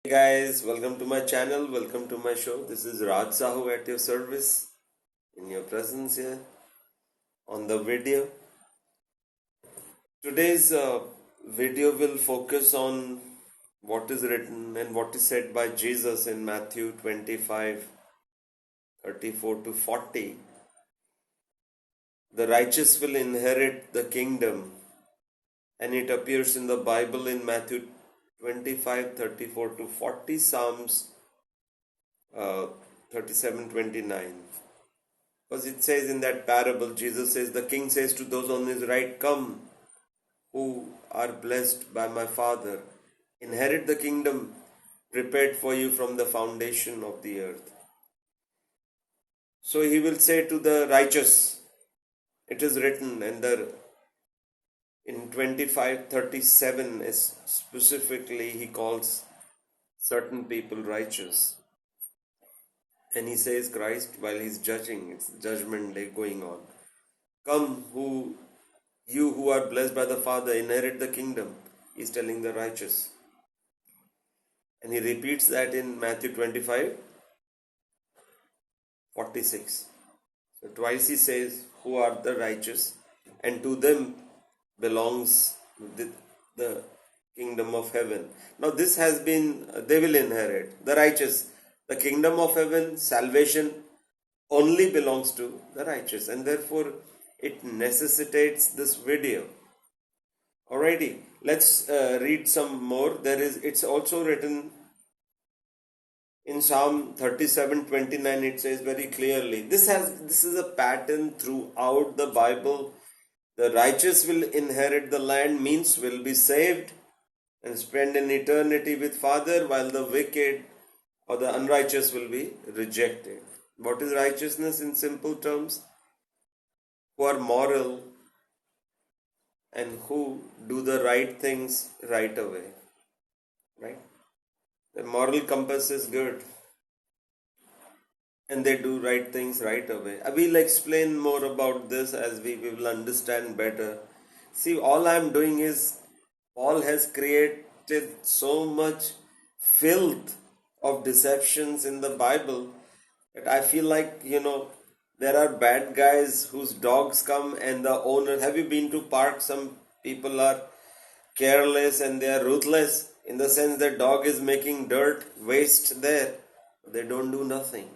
Hey guys, welcome to my channel, welcome to my show. This is Raj Sahu at your service, in your presence here on the video. Today's video will focus on what is written and what is said by Jesus in Matthew 25:34 to 40. The righteous will inherit the kingdom, and it appears in the Bible in Matthew 25:34 to 40, Psalms 37:29. Because it says in that parable, Jesus says, the king says to those on his right, come, who are blessed by my Father, inherit the kingdom prepared for you from the foundation of the earth. So he will say to the righteous, it is written, and in 25:37 specifically he calls certain people righteous. And he says Christ while he's judging, it's judgment day going on. Come, you who are blessed by the Father, inherit the kingdom. He's telling the righteous. And he repeats that in Matthew 25:46. So twice he says, who are the righteous, and to them belongs the kingdom of heaven. Now this has been, they will inherit, the righteous. The kingdom of heaven, salvation only belongs to the righteous, and therefore it necessitates this video. Alrighty, let's read some more. It's also written in Psalm 37:29. It says very clearly, this is a pattern throughout the Bible. The righteous will inherit the land, means will be saved and spend an eternity with Father, while the wicked or the unrighteous will be rejected. What is righteousness in simple terms? Who are moral and who do the right things right away. Right? The moral compass is good and they do right things right away. I will explain more about this as we will understand better. See, all I am doing is Paul has created so much filth of deceptions in the Bible that I feel like, there are bad guys whose dogs come and the owner. Have you been to park? Some people are careless and they are ruthless in the sense that dog is making dirt, waste there. They don't do nothing.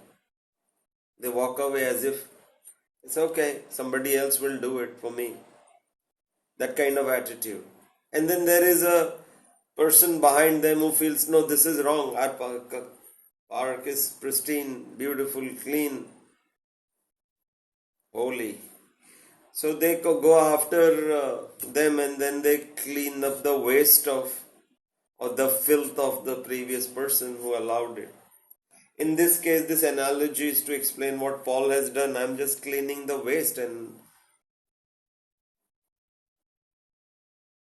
They walk away as if it's okay, somebody else will do it for me. That kind of attitude. And then there is a person behind them who feels, no, this is wrong. Our park is pristine, beautiful, clean, holy. So they go after them and then they clean up the waste or the filth of the previous person who allowed it. In this case, this analogy is to explain what Paul has done. I'm just cleaning the waste, and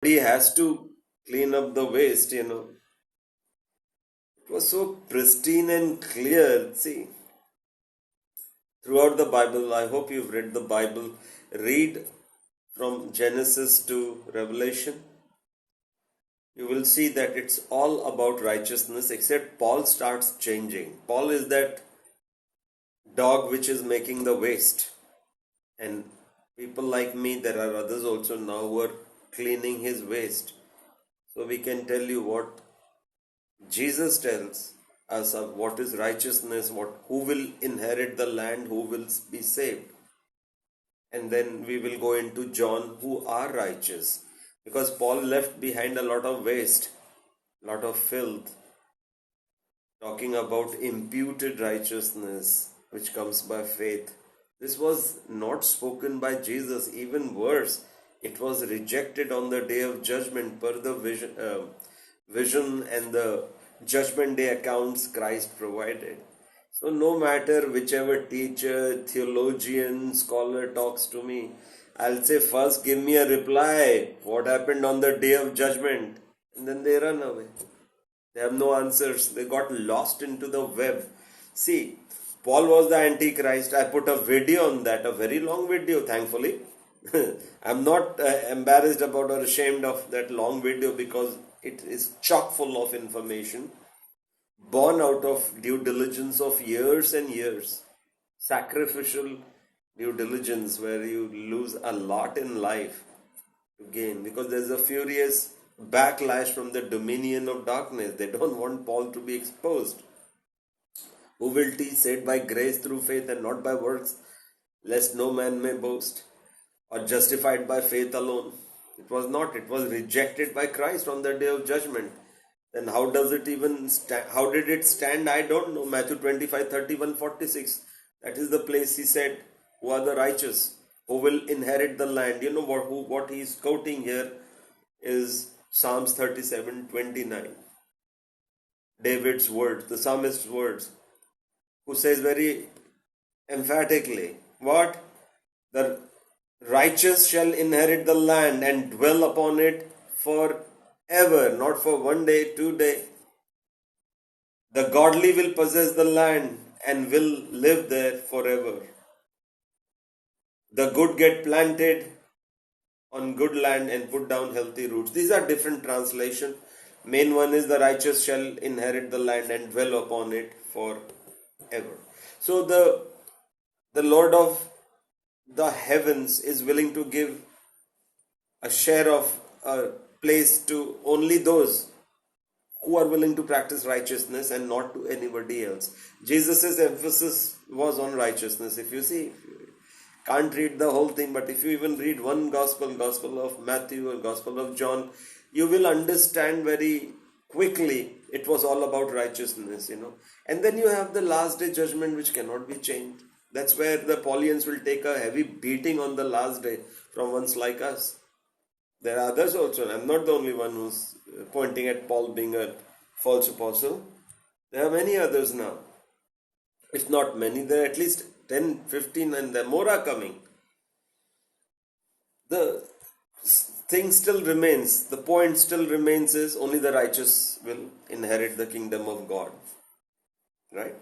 he has to clean up the waste, It was so pristine and clear. See, throughout the Bible, I hope you've read the Bible. Read from Genesis to Revelation. You will see that it's all about righteousness, except Paul starts changing. Paul is that dog which is making the waste. And people like me, there are others also now who are cleaning his waste. So we can tell you what Jesus tells us of what is righteousness, who will inherit the land, who will be saved. And then we will go into John, who are righteous. Because Paul left behind a lot of waste, a lot of filth, talking about imputed righteousness, which comes by faith. This was not spoken by Jesus. Even worse, it was rejected on the day of judgment per the vision and the judgment day accounts Christ provided. So no matter whichever teacher, theologian, scholar talks to me, I'll say, first give me a reply. What happened on the day of judgment? And then they run away. They have no answers. They got lost into the web. See, Paul was the Antichrist. I put a video on that, a very long video, thankfully. I'm not embarrassed about or ashamed of that long video because it is chock full of information. born out of due diligence of years and years, sacrificial due diligence where you lose a lot in life to gain, because there's a furious backlash from the dominion of darkness. They don't want Paul to be exposed. Who will teach, saved by grace through faith and not by works, lest no man may boast, or justified by faith alone? It was not. It was rejected by Christ on the day of judgment. Then how does it even stand? How did it stand? I don't know. Matthew 25:31-46. That is the place he said, who are the righteous, who will inherit the land. You know what he is quoting here is Psalms 37:29. David's words, the psalmist's words, who says very emphatically, what? The righteous shall inherit the land and dwell upon it forever, not for one day, 2 days. The godly will possess the land and will live there forever. The good get planted on good land and put down healthy roots. These are different translations. Main one is the righteous shall inherit the land and dwell upon it forever. So the Lord of the heavens is willing to give a share of a place to only those who are willing to practice righteousness and not to anybody else. Jesus' emphasis was on righteousness. If you see, can't read the whole thing, but if you even read one gospel of Matthew or gospel of John, you will understand very quickly it was all about righteousness, And then you have the last day judgment which cannot be changed. That's where the Paulians will take a heavy beating on the last day from ones like us. There are others also. I'm not the only one who's pointing at Paul being a false apostle. There are many others now. If not many, there are at least 10, 15, and more are coming. The thing still remains, the point still remains is only the righteous will inherit the kingdom of God. Right?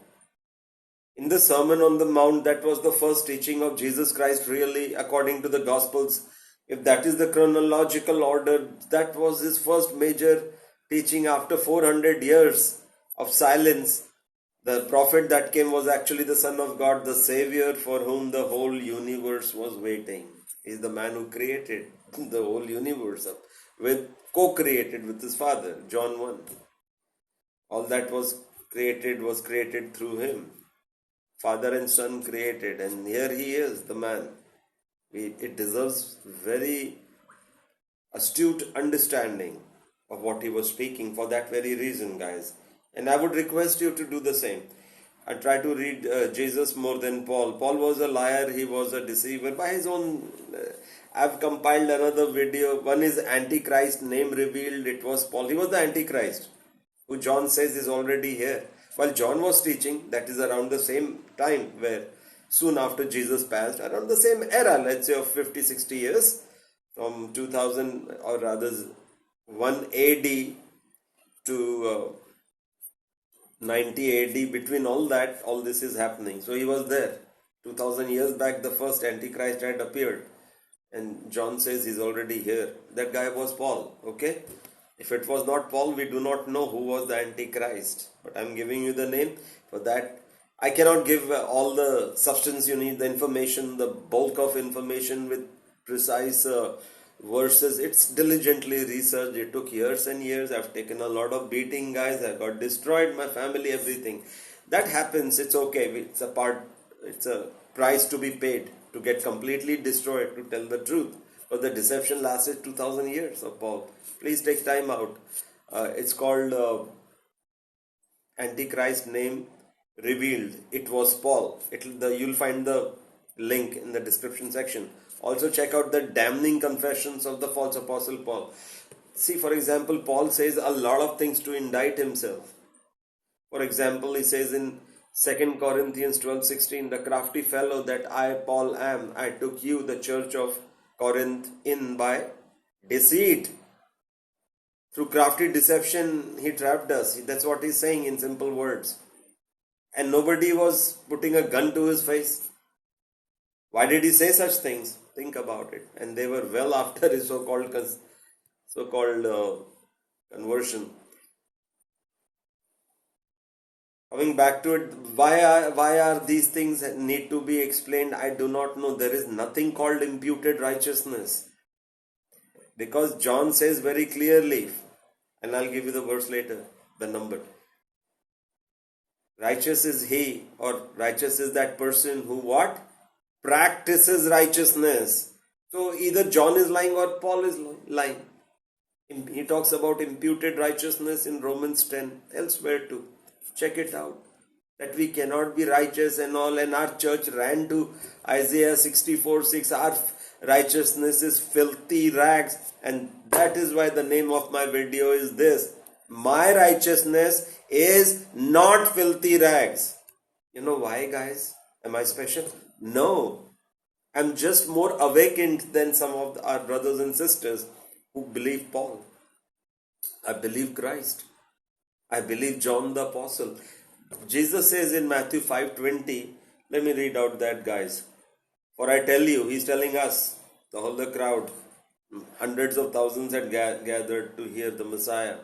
In the Sermon on the Mount, that was the first teaching of Jesus Christ, really, according to the Gospels. If that is the chronological order, that was his first major teaching after 400 years of silence. The prophet that came was actually the Son of God, the Savior for whom the whole universe was waiting. He's the man who created the whole universe, co-created with his Father, John 1. All that was created through him. Father and Son created, and here he is, the man. It deserves very astute understanding of what he was speaking for that very reason, guys. And I would request you to do the same. I try to read Jesus more than Paul. Paul was a liar, he was a deceiver. By his own, I've compiled another video. One is Antichrist, name revealed. It was Paul. He was the Antichrist, who John says is already here. While John was teaching, that is around the same time where soon after Jesus passed, around the same era, let's say of 50, 60 years, from 2000 or rather 1 AD to 90 AD, between all this is happening. So he was there. 2000 years back, the first Antichrist had appeared. And John says he's already here. That guy was Paul, okay? If it was not Paul, we do not know who was the Antichrist. But I'm giving you the name. For that, I cannot give all the substance you need, the information, the bulk of information with precise verses. It's diligently researched. It took years and years. I've taken a lot of beating, guys. I got destroyed, my family, everything. That happens. It's okay. It's a price to be paid to get completely destroyed, to tell the truth. But the deception lasted 2000 years of Paul. Please take time out. It's called Antichrist name revealed. It was Paul. You'll find the link in the description section. Also check out the damning confessions of the false apostle Paul. See, for example, Paul says a lot of things to indict himself. For example, he says in 2 Corinthians 12:16, the crafty fellow that I, Paul, am, I took you, the church of Corinth, in by deceit. Through crafty deception, he trapped us. That's what he's saying in simple words. And nobody was putting a gun to his face. Why did he say such things? Think about it. And they were well after his so-called conversion. Coming back to it, why are these things need to be explained? I do not know. There is nothing called imputed righteousness. Because John says very clearly, and I'll give you the verse later, the number. Righteous is he, or righteous is that person who what? Practices righteousness. So either John is lying or Paul is lying. He talks about imputed righteousness in Romans 10, elsewhere too. Check it out. That we cannot be righteous and all, and our church ran to Isaiah 64:6. Our righteousness is filthy rags, and that is why the name of my video is this. My righteousness is not filthy rags. You know why, guys? Am I special? No. I'm just more awakened than some of our brothers and sisters who believe Paul. I believe Christ. I believe John the Apostle. Jesus says in Matthew 5:20, let me read out that, guys. For I tell you, he's telling us, the whole crowd, hundreds of thousands had gathered to hear the Messiah.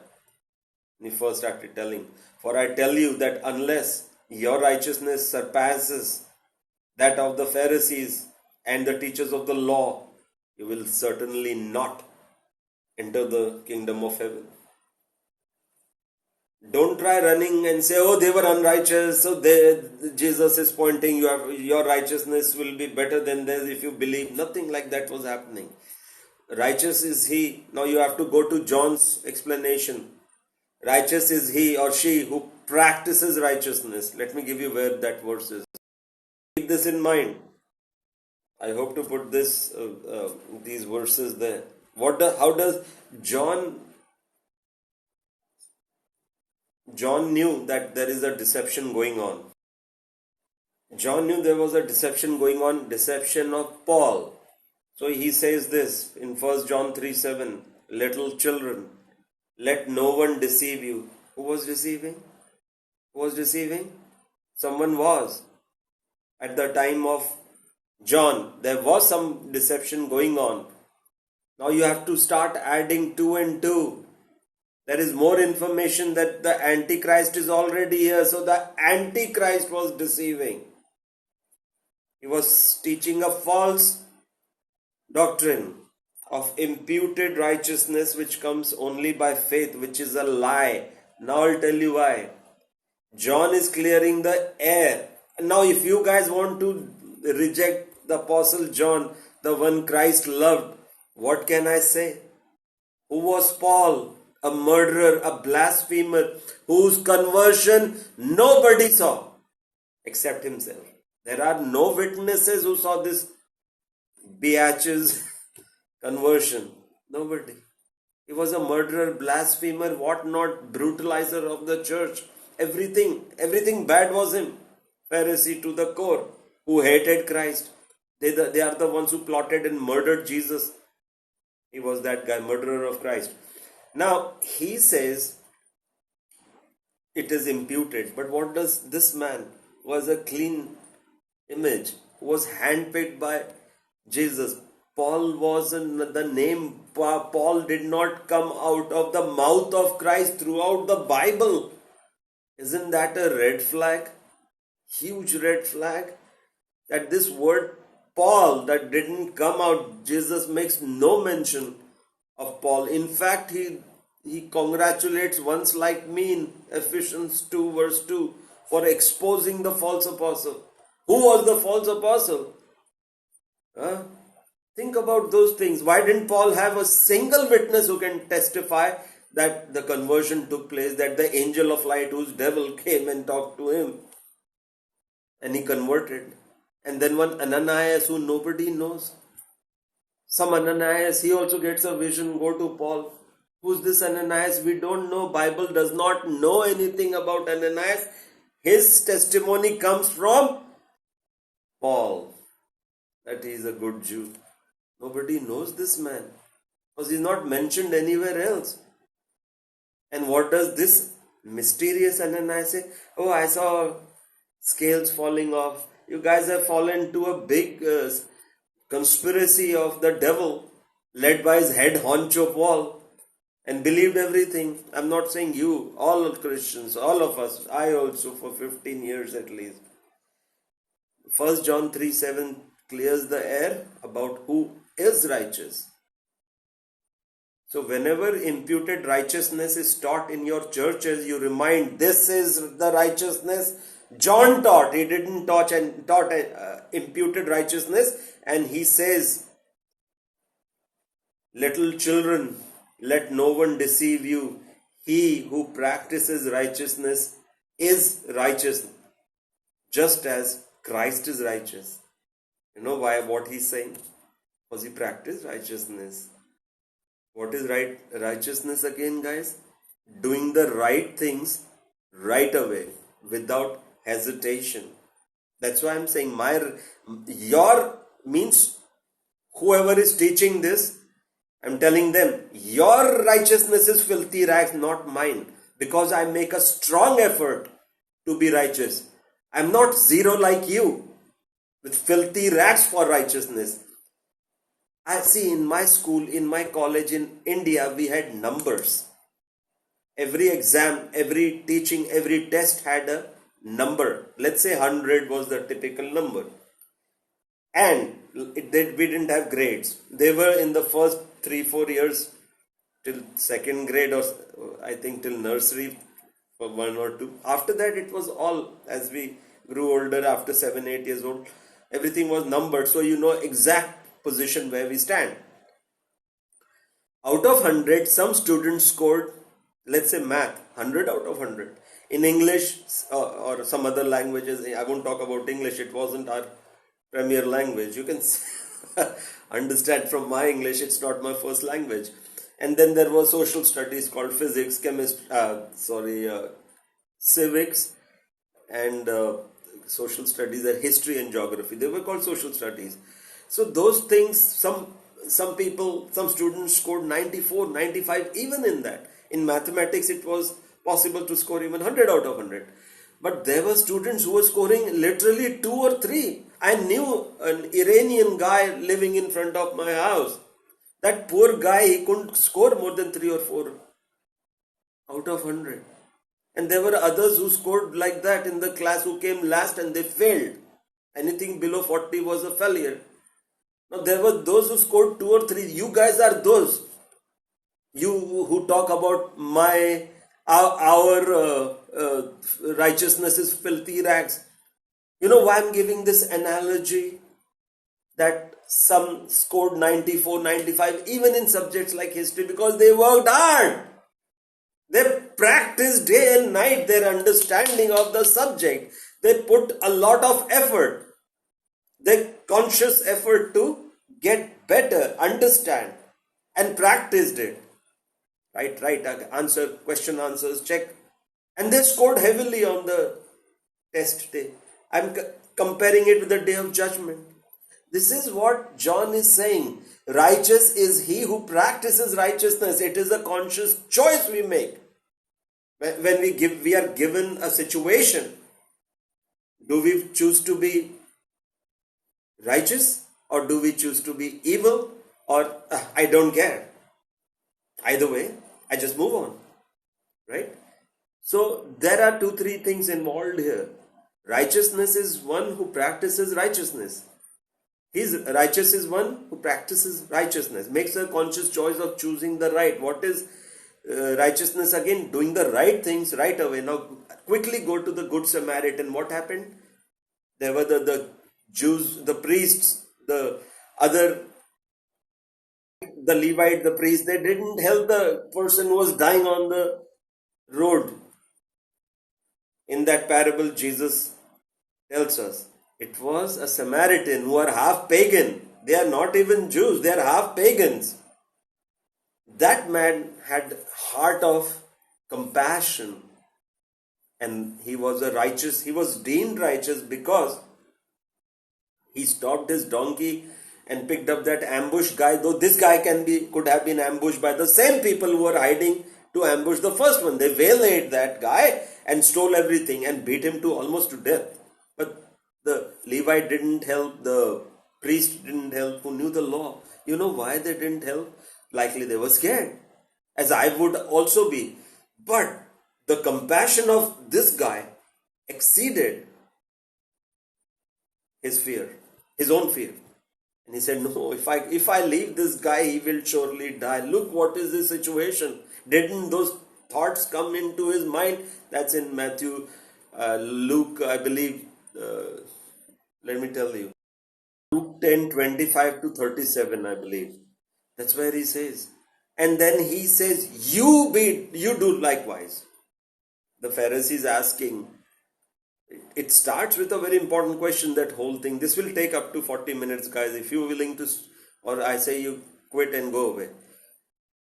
And he first started telling, for I tell you that unless your righteousness surpasses that of the Pharisees and the teachers of the law, you will certainly not enter the kingdom of heaven. Don't try running and say, oh, they were unrighteous, so Jesus is pointing, your righteousness will be better than theirs if you believe. Nothing like that was happening. Righteous is he. Now you have to go to John's explanation. Righteous is he or she who practices righteousness. Let me give you where that verse is. Keep this in mind. I hope to put these verses there. How does John knew that there is a deception going on. John knew there was a deception going on, deception of Paul. So he says this in 1 John 3:7, little children, let no one deceive you. Who was deceiving? Who was deceiving? Someone was. At the time of John, there was some deception going on. Now you have to start adding 2 and 2. There is more information that the Antichrist is already here. So the Antichrist was deceiving. He was teaching a false doctrine of imputed righteousness which comes only by faith, which is a lie. Now I'll tell you why. John is clearing the air. Now if you guys want to reject the Apostle John, the one Christ loved, what can I say? Who was Paul? A murderer, a blasphemer, whose conversion nobody saw except himself. There are no witnesses who saw this biatch's conversion. Nobody. He was a murderer, blasphemer, whatnot, brutalizer of the church. Everything bad was him. Pharisee to the core, who hated Christ. They are the ones who plotted and murdered Jesus. He was that guy, murderer of Christ. Now, he says it is imputed. But what does this man, who was a clean image, who was handpicked by Jesus? Paul was the name. Paul did not come out of the mouth of Christ throughout the Bible. Isn't that a red flag? Huge red flag. That this word Paul that didn't come out, Jesus makes no mention of Paul. In fact, he congratulates ones like me in Ephesians 2 verse 2 for exposing the false apostle. Who was the false apostle? Think about those things. Why didn't Paul have a single witness who can testify that the conversion took place, that the angel of light, whose devil came and talked to him and he converted? And then one Ananias who nobody knows. Some Ananias, he also gets a vision, go to Paul. Who's this Ananias? We don't know. Bible does not know anything about Ananias. His testimony comes from Paul, that he is a good Jew. Nobody knows this man because he's not mentioned anywhere else. And what does this mysterious Ananias say? Oh, I saw scales falling off. You guys have fallen to a big conspiracy of the devil led by his head honcho Paul. and believed everything. I'm not saying you, all Christians, all of us, I also for 15 years at least. 1 John 3:7 clears the air about who is righteous. So whenever imputed righteousness is taught in your churches, you remind this is the righteousness John taught. He didn't taught imputed righteousness, and he says, little children, let no one deceive you. He who practices righteousness is righteous, just as Christ is righteous. You know why? What he's saying? Because he practiced righteousness. What is righteousness again, guys? Doing the right things right away without hesitation. That's why I'm saying your means whoever is teaching this, I'm telling them, your righteousness is filthy rags, not mine. Because I make a strong effort to be righteous. I'm not zero like you with filthy rags for righteousness. I see in my school, in my college in India, we had numbers. Every exam, every teaching, every test had a number. Let's say 100 was the typical number. And we didn't have grades. They were in the first 3-4 years till second grade, or I think till nursery for 1 or 2. After that it was all, as we grew older, after 7-8 years old, everything was numbered, so you know exact position where we stand. Out of 100, some students scored, let's say math, 100 out of 100. In English or some other languages, I won't talk about English, it wasn't our premier language. You can understand from my English, it's not my first language. And then there was social studies called physics, civics, and social studies are history and geography. They were called social studies. So those things, some students scored 94, 95, even in that. In mathematics, it was possible to score even 100 out of 100. But there were students who were scoring literally 2 or 3. I knew an Iranian guy living in front of my house. That poor guy, he couldn't score more than 3 or 4 out of 100. And there were others who scored like that in the class who came last and they failed. Anything below 40 was a failure. Now there were those who scored 2 or 3. You guys are those. You who talk about our righteousness is filthy rags. You know why I'm giving this analogy? That some scored 94, 95, even in subjects like history, because they worked hard. They practiced day and night their understanding of the subject. They put a lot of effort. Their conscious effort to get better, understand, and practiced it. Right, answer, question answers, check. And they scored heavily on the test day. I'm comparing it with the day of judgment. This is what John is saying. Righteous is he who practices righteousness. It is a conscious choice we make. When we are given a situation, do we choose to be righteous or do we choose to be evil, or I don't care? Either way, I just move on. Right? So there are 2-3 things involved here. Righteousness is one who practices righteousness. Righteous is one who practices righteousness, makes a conscious choice of choosing the right. What is righteousness again? Doing the right things right away. Now quickly go to the Good Samaritan. What happened? There were the Jews, the priests, the Levite, the priest. They didn't help the person who was dying on the road. In that parable, Jesus tells us it was a Samaritan who are half pagan. They are not even Jews, they are half pagans. That man had heart of compassion, and he was deemed righteous because he stopped his donkey and picked up that ambush guy, though this guy could have been ambushed by the same people who were hiding to ambush the first one. They waylaid that guy and stole everything and beat him almost to death. But the Levite didn't help, the priest didn't help, who knew the law. You know why they didn't help? Likely they were scared. as I would also be. But the compassion of this guy exceeded his fear, his own fear. And he said, no, if I leave this guy, he will surely die. Look, what is the situation? Didn't those thoughts come into his mind? That's in Matthew, Luke, I believe. Let me tell you. Luke 10:25 to 37, I believe. That's where he says. And then he says, you do likewise. The Pharisees asking. It starts with a very important question, that whole thing. This will take up to 40 minutes, guys. If you're willing to, or I say you quit and go away.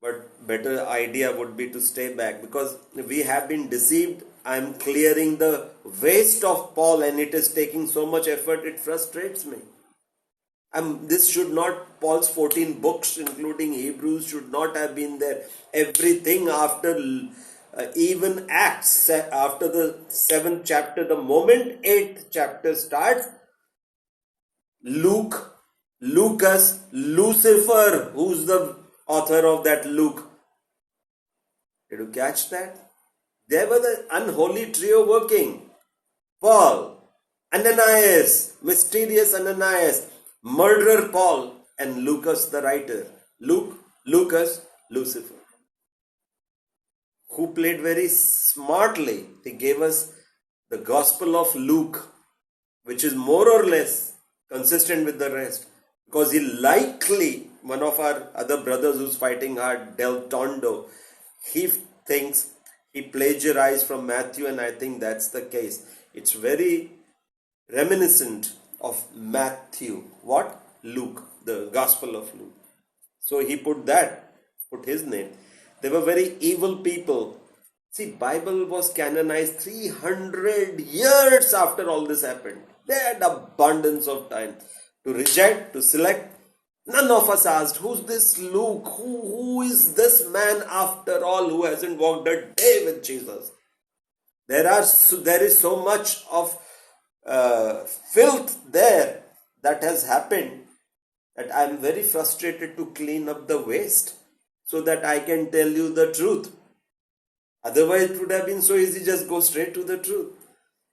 But better idea would be to stay back, because we have been deceived. I'm clearing the waste of Paul, and it is taking so much effort, it frustrates me. This should not, Paul's 14 books, including Hebrews, should not have been there. Everything after even Acts, after the 7th chapter, the moment 8th chapter starts, Lucas, Lucifer, who's the author of that Luke? Did you catch that? They were the unholy trio working. Paul, Ananias, mysterious Ananias, murderer Paul, and Lucas the writer. Lucas, Lucifer, who played very smartly. He gave us the Gospel of Luke, which is more or less consistent with the rest, because he likely, one of our other brothers who's fighting hard, Del Tondo, he thinks he plagiarized from Matthew, and I think that's the case. It's very reminiscent of Matthew. What? Luke, the Gospel of Luke. So he put his name. They were very evil people. See, Bible was canonized 300 years after all this happened. They had abundance of time to reject, to select. None of us asked, who's this Luke? Who is this man after all, who hasn't walked a day with Jesus? There is so much of filth there that has happened that I'm very frustrated to clean up the waste so that I can tell you the truth. Otherwise, it would have been so easy, just go straight to the truth.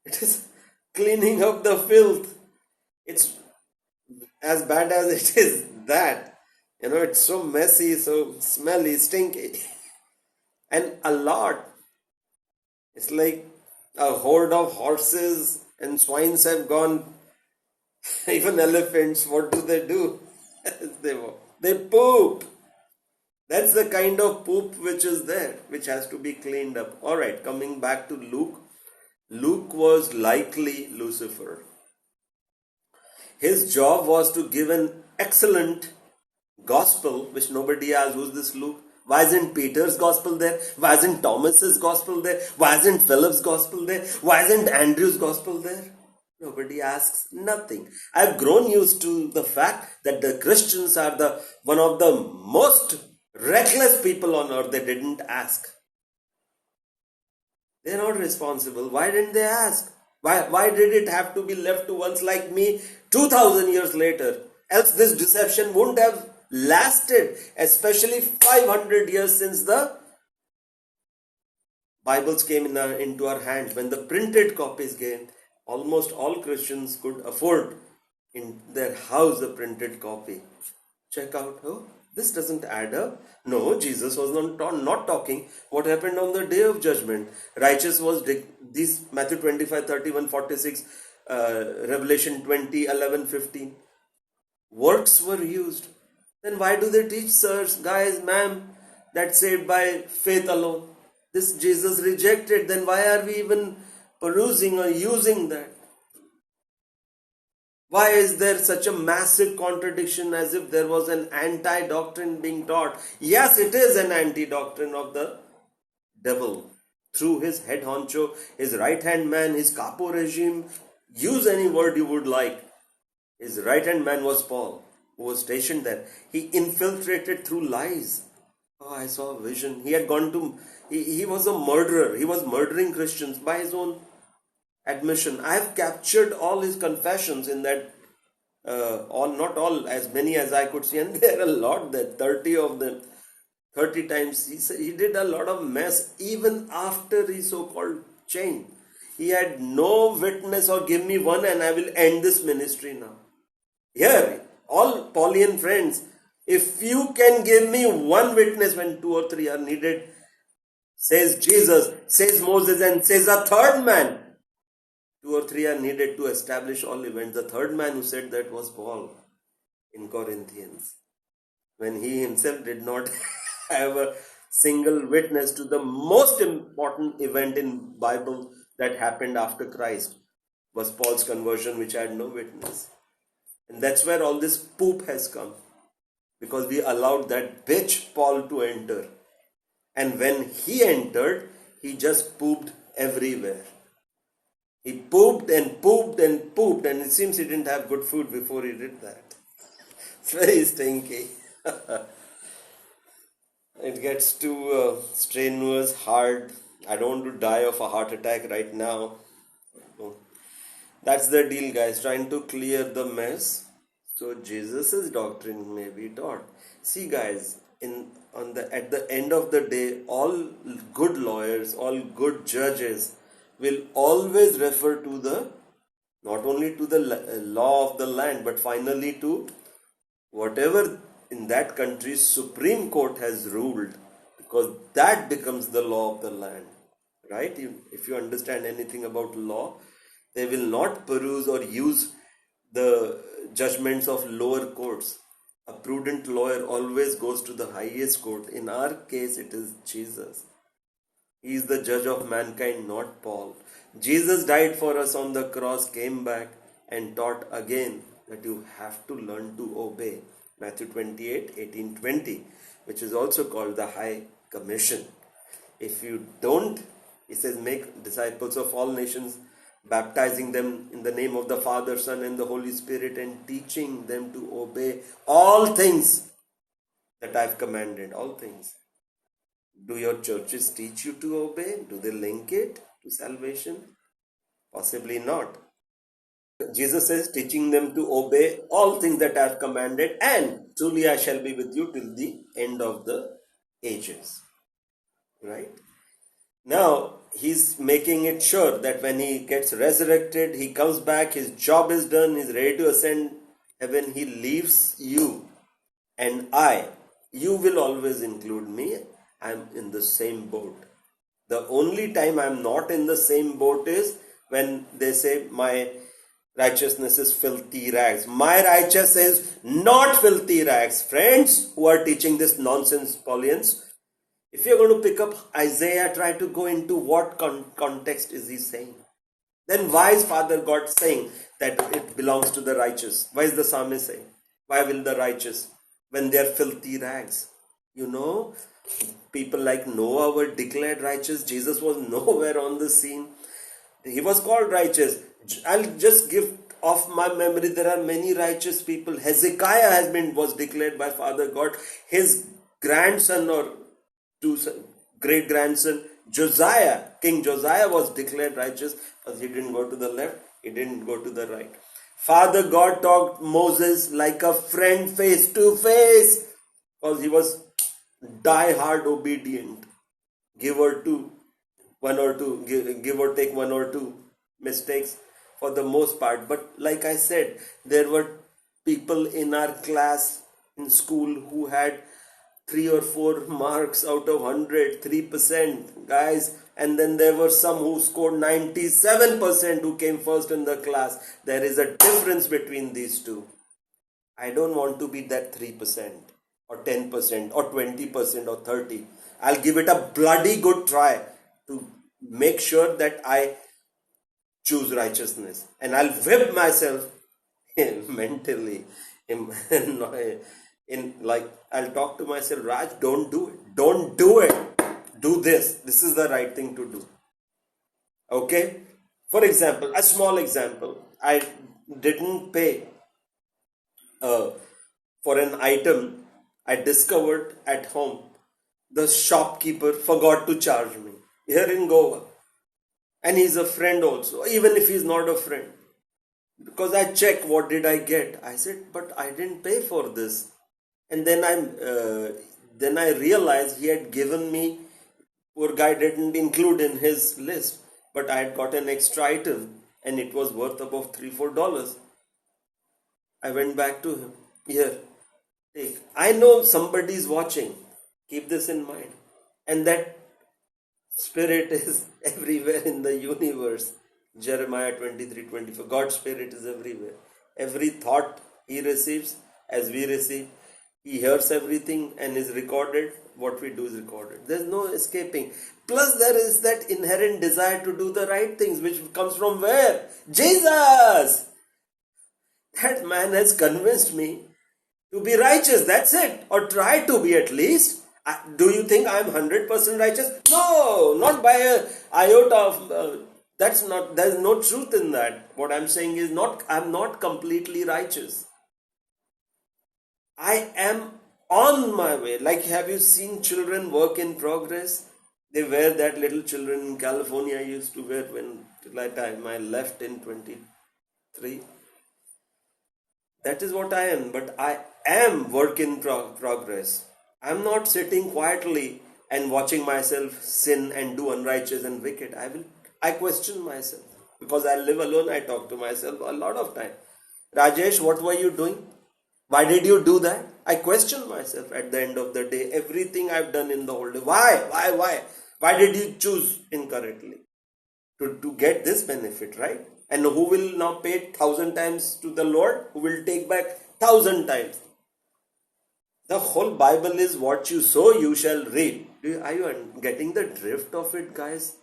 It is cleaning up the filth. It's as bad as it is that, it's so messy, so smelly, stinky. And a lot. It's like a horde of horses and swines have gone. Even elephants, what do? They poop. That's the kind of poop which is there, which has to be cleaned up. Alright, coming back to Luke. Luke was likely Lucifer. His job was to give an excellent gospel, which nobody asked, who's this Luke? Why isn't Peter's gospel there? Why isn't Thomas's gospel there? Why isn't Philip's gospel there? Why isn't Andrew's gospel there? Nobody asks nothing. I've grown used to the fact that the Christians are one of the most reckless people on earth. They didn't ask. They're not responsible. Why didn't they ask? Why did it have to be left to ones like me 2000 years later? Else this deception wouldn't have lasted, especially 500 years since the Bibles came into our hands. When the printed copies came, almost all Christians could afford in their house a printed copy. Check out, this doesn't add up. No, Jesus was not talking what happened on the day of judgment. Righteous was this Matthew 25, 31, 46, Revelation 20, 11, 15. Works were used. Then why do they teach, sirs, guys, ma'am, that saved by faith alone? This Jesus rejected. Then why are we even perusing or using that? Why is there such a massive contradiction, as if there was an anti-doctrine being taught? Yes, it is an anti-doctrine of the devil. Through his head honcho, his right-hand man, his capo regime, use any word you would like. His right-hand man was Paul, who was stationed there. He infiltrated through lies. I saw a vision. He had gone to, he was a murderer. He was murdering Christians by his own admission. I have captured all his confessions in that, not all, as many as I could see, and there are a lot there, 30 of them. 30 times. He said he did a lot of mess even after he so-called changed. He had no witness or give me one and I will end this ministry now. Here, all Paulian friends, if you can give me one witness when two or three are needed, says Jesus, says Moses, and says a third man, two or three are needed to establish all events. The third man who said that was Paul in Corinthians, when he himself did not have a single witness to the most important event in Bible that happened after Christ, was Paul's conversion, which had no witness. And that's where all this poop has come, because we allowed that bitch Paul to enter. And when he entered, he just pooped everywhere. He pooped and pooped and pooped, and it seems he didn't have good food before he did that. It's very stinky. It gets too strenuous, hard. I don't want to die of a heart attack right now. No. That's the deal, guys. Trying to clear the mess so Jesus' doctrine may be taught. See, guys, at the end of the day, all good lawyers, all good judges will always refer to the not only to the law of the land, but finally to whatever in that country's Supreme Court has ruled, because that becomes the law of the land, right? If you understand anything about law, they will not peruse or use the judgments of lower courts. A prudent lawyer always goes to the highest court. In our case, it is Jesus. He is the judge of mankind, not Paul. Jesus died for us on the cross, came back and taught again that you have to learn to obey. Matthew 28:18-20, which is also called the High Commission. If you don't, he says, make disciples of all nations, baptizing them in the name of the Father, Son, and the Holy Spirit, and teaching them to obey all things that I've commanded. All things. Do your churches teach you to obey? Do they link it to salvation? Possibly not. Jesus says, teaching them to obey all things that I have commanded, and truly I shall be with you till the end of the ages. Right? Now, he's making it sure that when he gets resurrected, he comes back, his job is done, he's ready to ascend heaven, he leaves you and you will always include me. I'm in the same boat. The only time I'm not in the same boat is when they say my righteousness is filthy rags. My righteousness is not filthy rags. Friends who are teaching this nonsense, Paulians, if you're going to pick up Isaiah, try to go into what context is he saying. Then why is Father God saying that it belongs to the righteous? Why is the psalmist saying? Why will the righteous when they are filthy rags? You know, people like Noah were declared righteous. Jesus was nowhere on the scene. He was called righteous. I'll just give off my memory, there are many righteous people. Hezekiah was declared by Father God. His grandson or great grandson Josiah, King Josiah, was declared righteous because he didn't go to the left, he didn't go to the right. Father God talked Moses like a friend face to face because he was die-hard obedient. Give or take one or two mistakes for the most part. But like I said, there were people in our class in school who had 3 or 4 marks out of 100, 3%, guys. And then there were some who scored 97%, who came first in the class. There is a difference between these two. I don't want to be that 3% or 10% or 20% or 30%. I'll give it a bloody good try to make sure that I choose righteousness. And I'll whip myself mentally. I'll talk to myself, Raj, don't do it. Don't do it. Do this. This is the right thing to do. Okay? For example, a small example. I didn't pay for an item I discovered at home. The shopkeeper forgot to charge me here in Goa. And he's a friend also, even if he's not a friend. Because I checked, what did I get? I said, but I didn't pay for this. And then Then I realized he had given me, poor guy didn't include in his list, but I had got an extra item and it was worth about $3-4. I went back to him. Here, take. I know somebody's watching. Keep this in mind. And that spirit is everywhere in the universe. Jeremiah 23:24. God's spirit is everywhere. Every thought he receives, as we receive, he hears everything and is recorded. What we do is recorded. There's no escaping. Plus, there is that inherent desire to do the right things, which comes from where? Jesus! That man has convinced me to be righteous. That's it. Or try to be at least. Do you think I'm 100% righteous? No, not by a iota of. That's not. There's no truth in that. What I'm saying is not. I'm not completely righteous. I am on my way. Like, have you seen children work in progress? They wear that, little children in California used to wear when like time I left in 23. That is what I am. But I am work in progress. I'm not sitting quietly and watching myself sin and do unrighteous and wicked. I question myself. Because I live alone, I talk to myself a lot of time. Rajesh, what were you doing? Why did you do that? I question myself at the end of the day. Everything I've done in the whole day. Why? Why did you choose incorrectly? To get this benefit, right? And who will now pay 1,000 times to the Lord? Who will take back 1,000 times? The whole Bible is what you sow, you shall reap. Are you getting the drift of it, guys?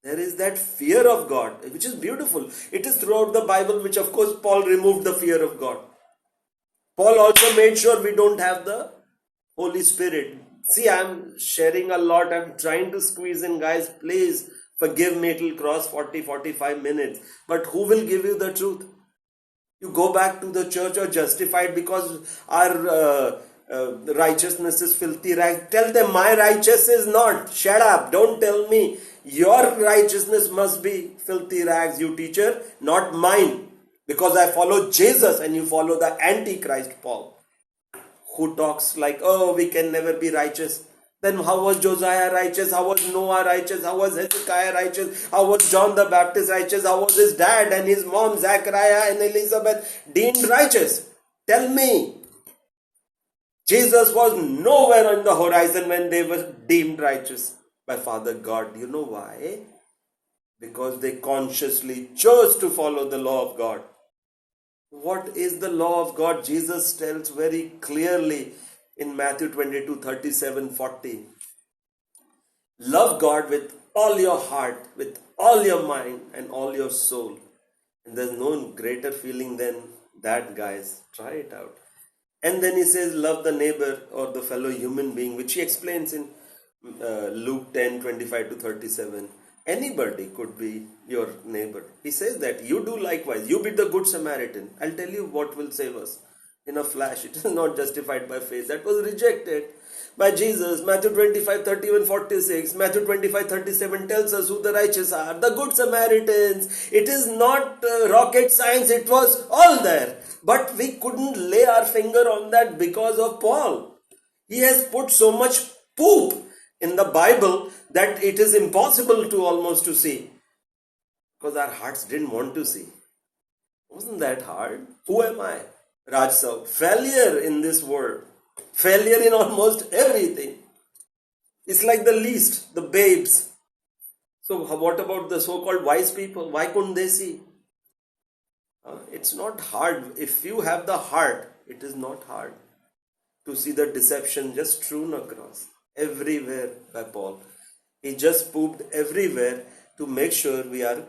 There is that fear of God, which is beautiful. It is throughout the Bible, which of course Paul removed the fear of God. Paul also made sure we don't have the Holy Spirit. See, I'm sharing a lot. I'm trying to squeeze in, guys. Please forgive me. It will cross 40-45 minutes. But who will give you the truth? You go back to the church or justified because our righteousness is filthy rags. Tell them my righteousness is not. Shut up. Don't tell me. Your righteousness must be filthy rags, you teacher, not mine. Because I follow Jesus and you follow the Antichrist, Paul, who talks like, oh, we can never be righteous. Then how was Josiah righteous? How was Noah righteous? How was Hezekiah righteous? How was John the Baptist righteous? How was his dad and his mom, Zachariah and Elizabeth, deemed righteous? Tell me. Jesus was nowhere on the horizon when they were deemed righteous by Father God. You know why? Because they consciously chose to follow the law of God. What is the law of God? Jesus tells very clearly in Matthew 22:37-40. Love God with all your heart, with all your mind and all your soul. And there's no greater feeling than that, guys. Try it out. And then he says, love the neighbor or the fellow human being, which he explains in Luke 10:25-37. Anybody could be your neighbor. He says that you do likewise. You be the good Samaritan. I'll tell you what will save us in a flash. It is not justified by faith. That was rejected by Jesus. Matthew 25:31-46. Matthew 25:37 tells us who the righteous are. The good Samaritans. It is not rocket science. It was all there. But we couldn't lay our finger on that because of Paul. He has put so much poop in the Bible that it is impossible to almost to see. Because our hearts didn't want to see. Wasn't that hard? Who am I? Raj Sahu. Failure in this world. Failure in almost everything. It's like the least, the babes. So what about the so-called wise people? Why couldn't they see? It's not hard. If you have the heart, it is not hard to see the deception just strewn across everywhere by Paul. He just pooped everywhere to make sure we are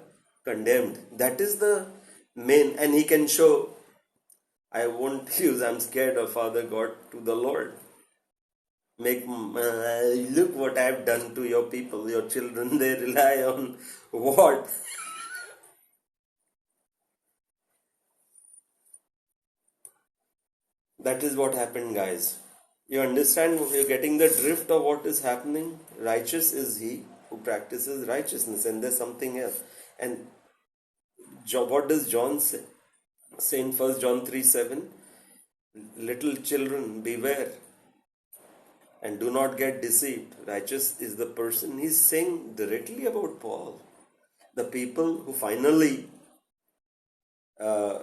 condemned. That is the main, and he can show, I won't use, I'm scared of Father God, to the Lord. Look what I have done to your people, your children. They rely on what? That is what happened, guys. You understand? You're getting the drift of what is happening. Righteous is he who practices righteousness, and there's something else. And what does John say? Say in 1 John 3:7, little children, beware. And do not get deceived. Righteous is the person. He's saying directly about Paul. The people who finally, uh,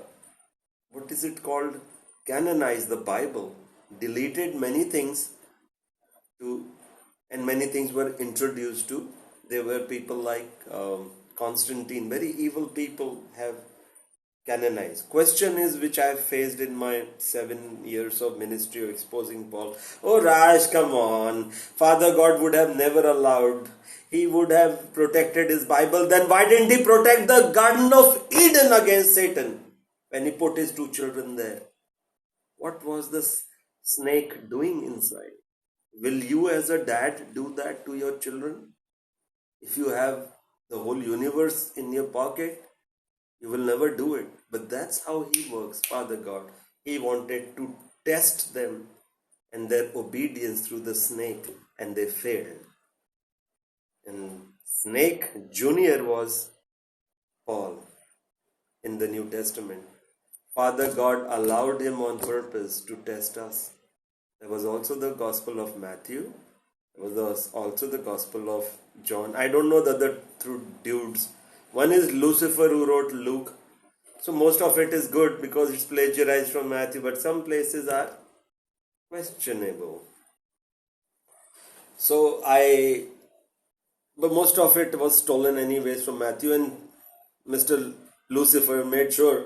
what is it called? Canonized the Bible, deleted many things to, and many things were introduced to. There were people like Constantine, very evil people have canonized. Question is, which I have faced in my 7 years of ministry of exposing Paul. Oh Raj, come on. Father God would have never allowed. He would have protected his Bible. Then why didn't he protect the Garden of Eden against Satan when he put his two children there? What was the snake doing inside? Will you as a dad do that to your children? If you have the whole universe in your pocket, you will never do it. But that's how he works, Father God. He wanted to test them and their obedience through the snake, and they failed. And Snake Junior was Paul in the New Testament. Father God allowed him on purpose to test us. There was also the Gospel of Matthew. There was also the Gospel of John. I don't know the other two dudes. One is Lucifer who wrote Luke. So most of it is good because it's plagiarized from Matthew, but some places are questionable. But most of it was stolen anyways from Matthew, and Mr. Lucifer made sure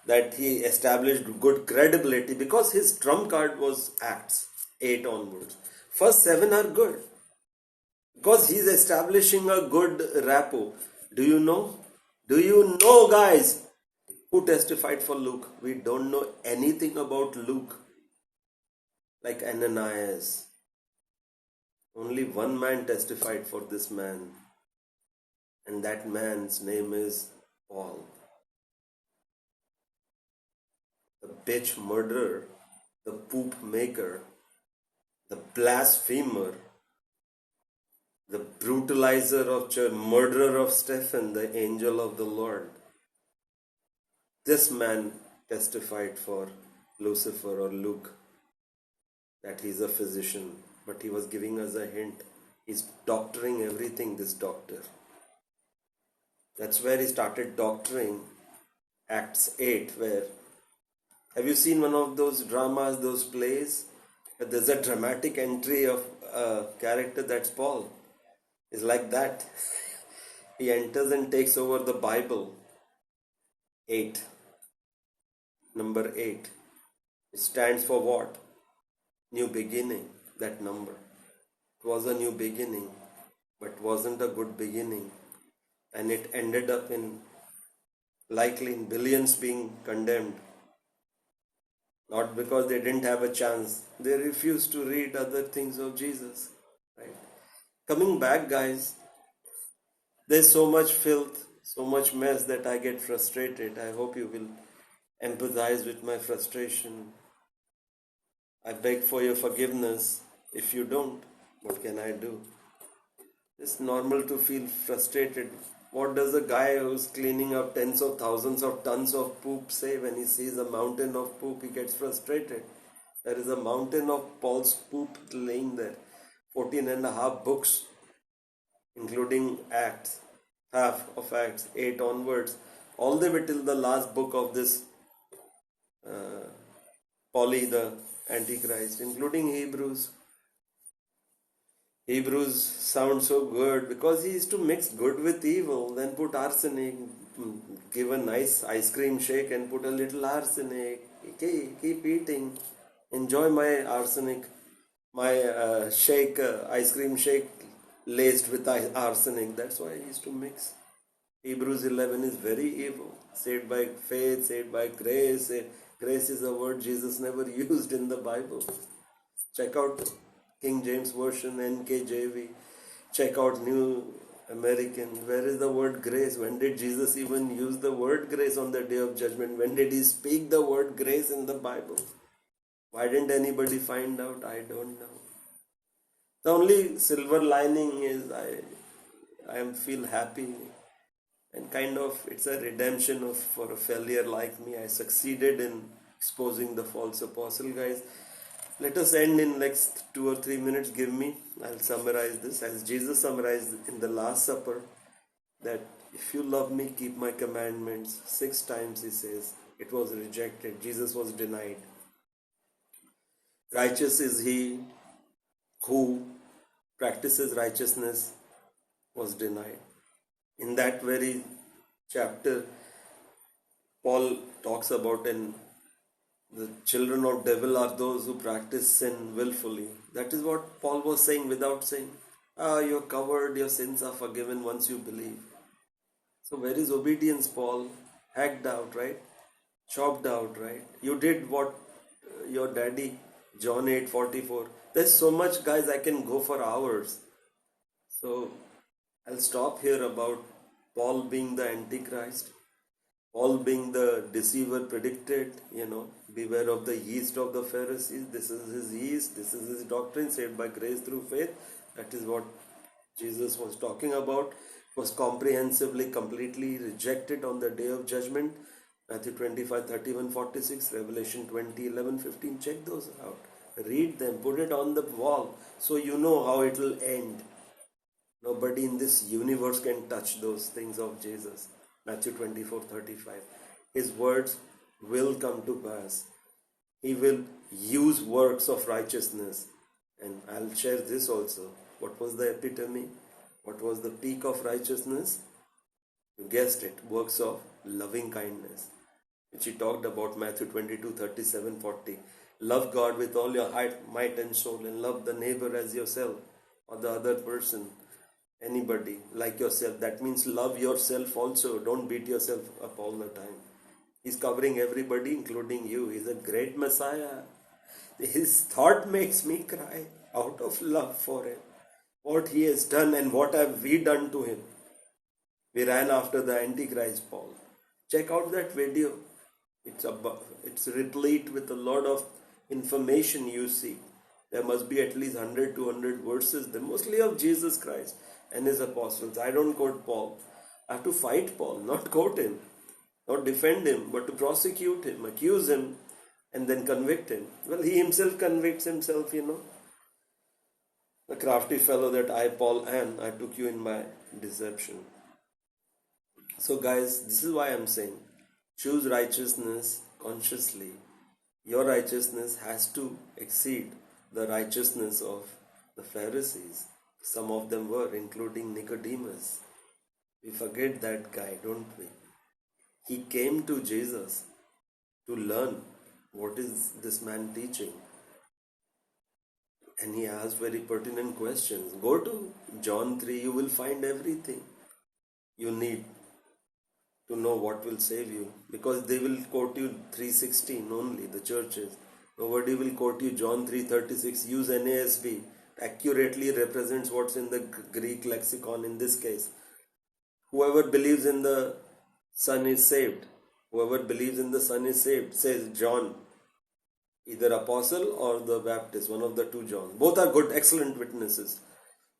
that he established good credibility because his trump card was Acts 8 onwards. First 7 are good because he's establishing a good rapport. Do you know? Do you know, guys, who testified for Luke? We don't know anything about Luke like Ananias. Only one man testified for this man, and that man's name is Paul. The bitch murderer, the poop maker, the blasphemer, the brutalizer of church, murderer of Stephen, the angel of the Lord. This man testified for Lucifer or Luke that he's a physician, but he was giving us a hint. He's doctoring everything, this doctor. That's where he started doctoring Acts 8, where, have you seen one of those dramas, those plays? There's a dramatic entry of a character that's Paul. It's like that. He enters and takes over the Bible. 8. Number 8. It stands for what? New beginning, that number. It was a new beginning, but wasn't a good beginning. And it ended up in, likely in billions being condemned. Not because they didn't have a chance. They refused to read other things of Jesus. Right? Coming back, guys, there's so much filth, so much mess that I get frustrated. I hope you will empathize with my frustration. I beg for your forgiveness. If you don't, what can I do? It's normal to feel frustrated. What does a guy who's cleaning up tens of thousands of tons of poop say when he sees a mountain of poop? He gets frustrated. There is a mountain of Paul's poop laying there. 14 and a half books, including Acts, half of Acts, 8 onwards, all the way till the last book of this Polly, the Antichrist, including Hebrews. Hebrews sounds so good because he used to mix good with evil, then put arsenic, give a nice ice cream shake and put a little arsenic. Okay, keep eating. Enjoy my arsenic, my shake, ice cream shake laced with arsenic. That's why he used to mix. Hebrews 11 is very evil. Saved by faith, saved by grace. Grace is a word Jesus never used in the Bible. Check out King James Version, NKJV. Check out New American. Where is the word grace? When did Jesus even use the word grace on the day of judgment? When did he speak the word grace in the Bible? Why didn't anybody find out? I don't know. The only silver lining is I feel happy, and kind of it's a redemption for a failure like me. I succeeded in exposing the false apostle, guys. Let us end in like 2 or 3 minutes. Give me. I'll summarize this. As Jesus summarized in the Last Supper, that if you love me, keep my commandments. 6 times he says it was rejected. Jesus was denied. Righteous is he who practices righteousness, was denied. In that very chapter, Paul talks about, and the children of devil are those who practice sin willfully. That is what Paul was saying without saying, you're covered, your sins are forgiven once you believe. So where is obedience, Paul? Hacked out, right? Chopped out, right? You did what your daddy, John 8:44. There's so much, guys, I can go for hours. So I'll stop here about Paul being the Antichrist. Paul being the deceiver predicted, beware of the yeast of the Pharisees. This is his yeast, this is his doctrine, saved by grace through faith. That is what Jesus was talking about. It was comprehensively, completely rejected on the day of judgment. Matthew 25:31-46, Revelation 20:11-15. Check those out. Read them, put it on the wall so you know how it will end. Nobody in this universe can touch those things of Jesus. Matthew 24:35. His words will come to pass. He will use works of righteousness. And I'll share this also. What was the epitome? What was the peak of righteousness? You guessed it. Works of loving kindness, which he talked about, Matthew 22:37-40. Love God with all your heart, might and soul, and love the neighbor as yourself, or the other person, anybody like yourself. That means love yourself also. Don't beat yourself up all the time. He's covering everybody, including you. He's a great Messiah. His thought makes me cry out of love for him. What he has done and what have we done to him. We ran after the Antichrist, Paul. Check out that video. It's replete with a lot of information you see. There must be at least 100, 200 verses, mostly of Jesus Christ and his apostles. I don't quote Paul. I have to fight Paul, not quote him, not defend him, but to prosecute him, accuse him, and then convict him. Well, he himself convicts himself, The crafty fellow that I, Paul, am, I took you in my deception. So, guys, this is why I'm saying, choose righteousness consciously. Your righteousness has to exceed the righteousness of the Pharisees. Some of them were, including Nicodemus. We forget that guy, don't we? He came to Jesus to learn what is this man teaching. And he asked very pertinent questions. Go to John 3, you will find everything you need to know what will save you. Because they will quote you 3:16 only, the churches. Nobody will quote you John 3:36. Use NASB. Accurately represents what's in the Greek lexicon in this case. Whoever believes in the Son is saved. Whoever believes in the Son is saved, says John. Either apostle or the Baptist, one of the two Johns. Both are good, excellent witnesses.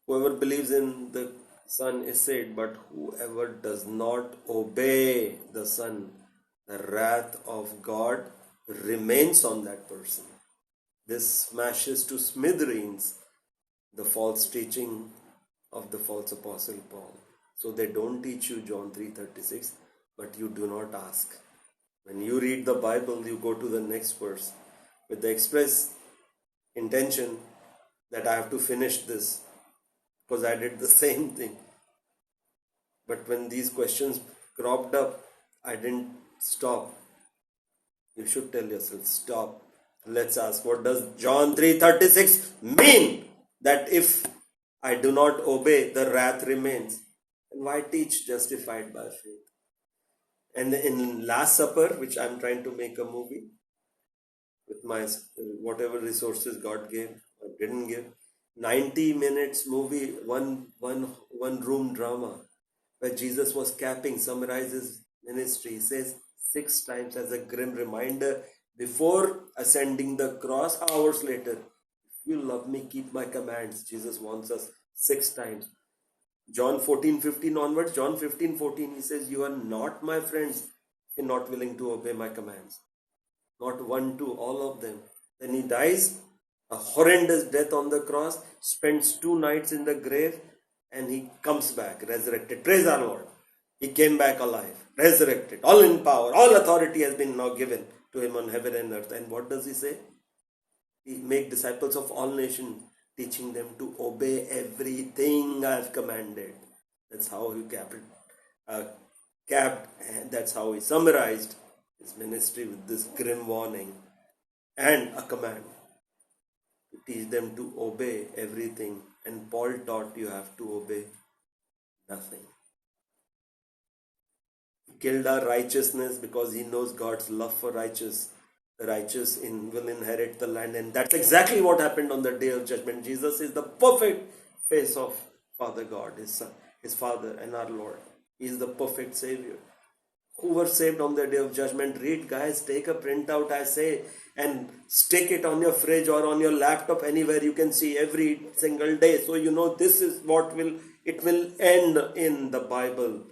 Whoever believes in the Son is saved, but whoever does not obey the Son, the wrath of God remains on that person. This smashes to smithereens the false teaching of the false apostle Paul. So they don't teach you John 3:36, but you do not ask. When you read the Bible, you go to the next verse with the express intention that I have to finish this because I did the same thing. But when these questions cropped up, I didn't stop. You should tell yourself, stop. Let's ask, what does John 3:36 mean? That if I do not obey, the wrath remains. And why teach justified by faith? And in Last Supper, which I'm trying to make a movie with my whatever resources God gave or didn't give, 90 minutes movie, one room drama, where Jesus was capping, summarizes ministry. He says 6 times as a grim reminder before ascending the cross, hours later, if you love me, keep my commands. Jesus wants us 6 times. John 14:15 onwards, John 15:14, he says, you are not my friends if you're not willing to obey my commands. Not 1, 2, all of them. Then he dies a horrendous death on the cross, spends 2 nights in the grave, and he comes back resurrected. Praise our Lord. He came back alive, resurrected, all in power. All authority has been now given to him on heaven and earth. And what does he say? He make disciples of all nations, teaching them to obey everything I've commanded. That's how he that's how he summarized his ministry with this grim warning and a command to teach them to obey everything. And Paul taught you have to obey nothing. He killed our righteousness because he knows God's love for righteous. The righteous will inherit the land, and that's exactly what happened on the day of judgment. Jesus is the perfect face of Father God, his Son, his Father, and our Lord. He is the perfect Savior. Who were saved on the day of judgment? Read, guys, take a printout, I say, and stick it on your fridge or on your laptop, anywhere you can see every single day. So you know this is what will end in the Bible.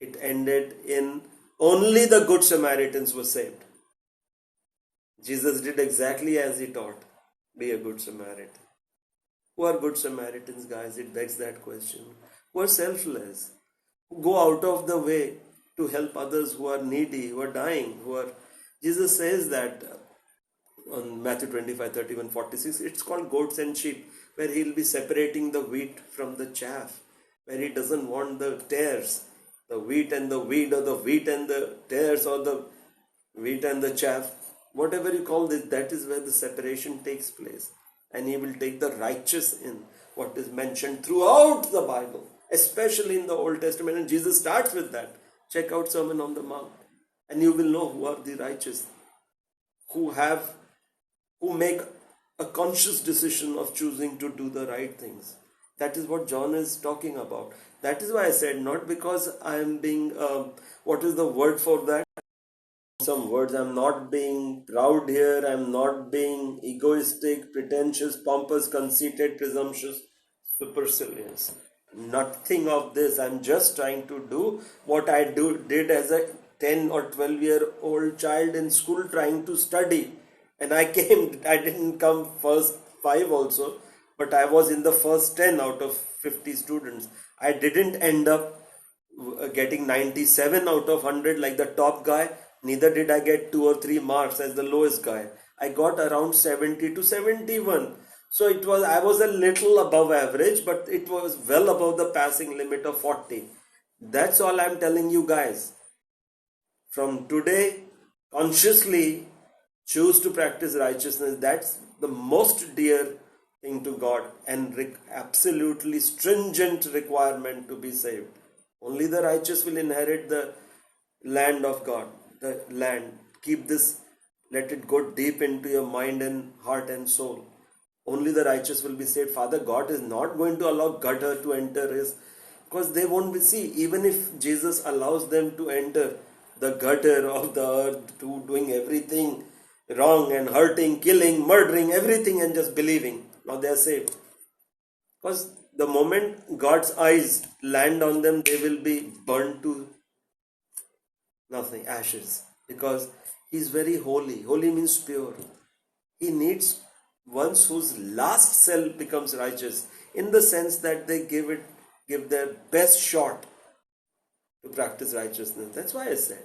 It ended in only the Good Samaritans were saved. Jesus did exactly as he taught. Be a good Samaritan. Who are good Samaritans, guys? It begs that question. Who are selfless, who go out of the way to help others who are needy, who are dying, Jesus says that on Matthew 25:31-46, it's called goats and sheep, where he'll be separating the wheat from the chaff, where he doesn't want the tares, the wheat and the weed, or the wheat and the tares, or the wheat and the chaff, whatever you call this, that is where the separation takes place. And he will take the righteous in, what is mentioned throughout the Bible, especially in the Old Testament. And Jesus starts with that. Check out Sermon on the Mount, and you will know who are the righteous, who make a conscious decision of choosing to do the right things. That is what John is talking about. That is why I said, not because I am being, what is the word for that? Some words. I'm not being proud here. I'm not being egoistic, pretentious, pompous, conceited, presumptuous, supercilious. Nothing of this. I'm just trying to do what I did as a 10 or 12-year-old child in school trying to study. And I didn't come first 5 also, but I was in the first 10 out of 50 students. I didn't end up getting 97 out of 100 like the top guy. Neither did I get 2 or 3 marks as the lowest guy. I got around 70 to 71. So I was a little above average, but it was well above the passing limit of 40. That's all I'm telling you guys. From today, consciously choose to practice righteousness. That's the most dear thing to God, and absolutely stringent requirement to be saved. Only the righteous will inherit the land of God, the land. Keep this, let it go deep into your mind and heart and soul. Only the righteous will be saved. Father God is not going to allow gutter to enter his, because they won't be, see, even if Jesus allows them to enter the gutter of the earth, to doing everything wrong and hurting, killing, murdering, everything, and just believing, now they are saved. Because the moment God's eyes land on them, they will be burned to nothing, ashes, because he's very holy. Holy means pure. He needs ones whose last cell becomes righteous, in the sense that they give their best shot to practice righteousness. That's why I said,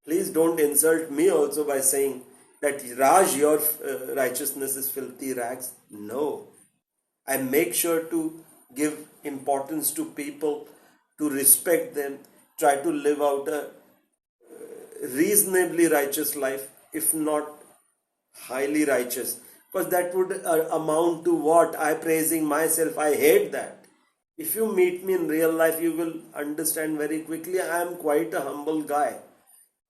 please don't insult me also by saying that, Raj, your righteousness is filthy rags. No, I make sure to give importance to people, to respect them, try to live out a reasonably righteous life, if not highly righteous. Because that would amount to what? I praising myself. I hate that. If you meet me in real life, you will understand very quickly I am quite a humble guy.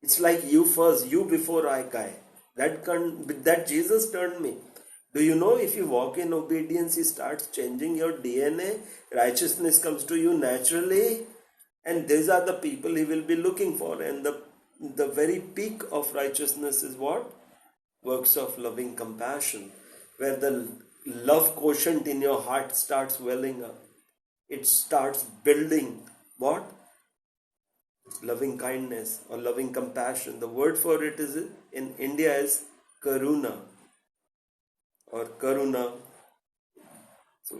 It's like you first, you before I guy. That Jesus turned me. Do you know, if you walk in obedience, he starts changing your DNA. Righteousness comes to you naturally. And these are the people he will be looking for. And the very peak of righteousness is what? Works of loving compassion, where the love quotient in your heart starts welling up. It starts building what? Loving kindness or loving compassion. The word for it is in India is karuna. or karuna. So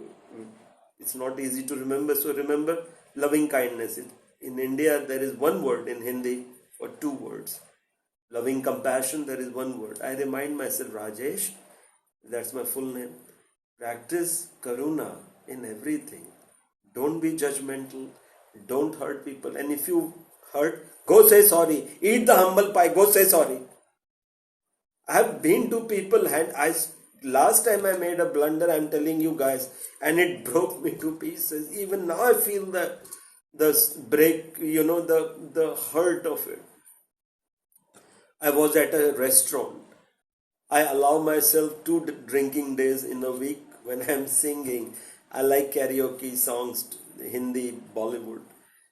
it's not easy to remember. So remember loving kindness. In India, there is one word in Hindi for two words. Loving compassion, there is one word. I remind myself, Rajesh, that's my full name. Practice karuna in everything. Don't be judgmental. Don't hurt people. And if you hurt, go say sorry. Eat the humble pie. Go say sorry. I have been to people and last time I made a blunder, I'm telling you guys, and it broke me to pieces. Even now I feel the break, the hurt of it. I was at a restaurant. I allow myself 2 drinking days in a week when I'm singing. I like karaoke songs, Hindi, Bollywood.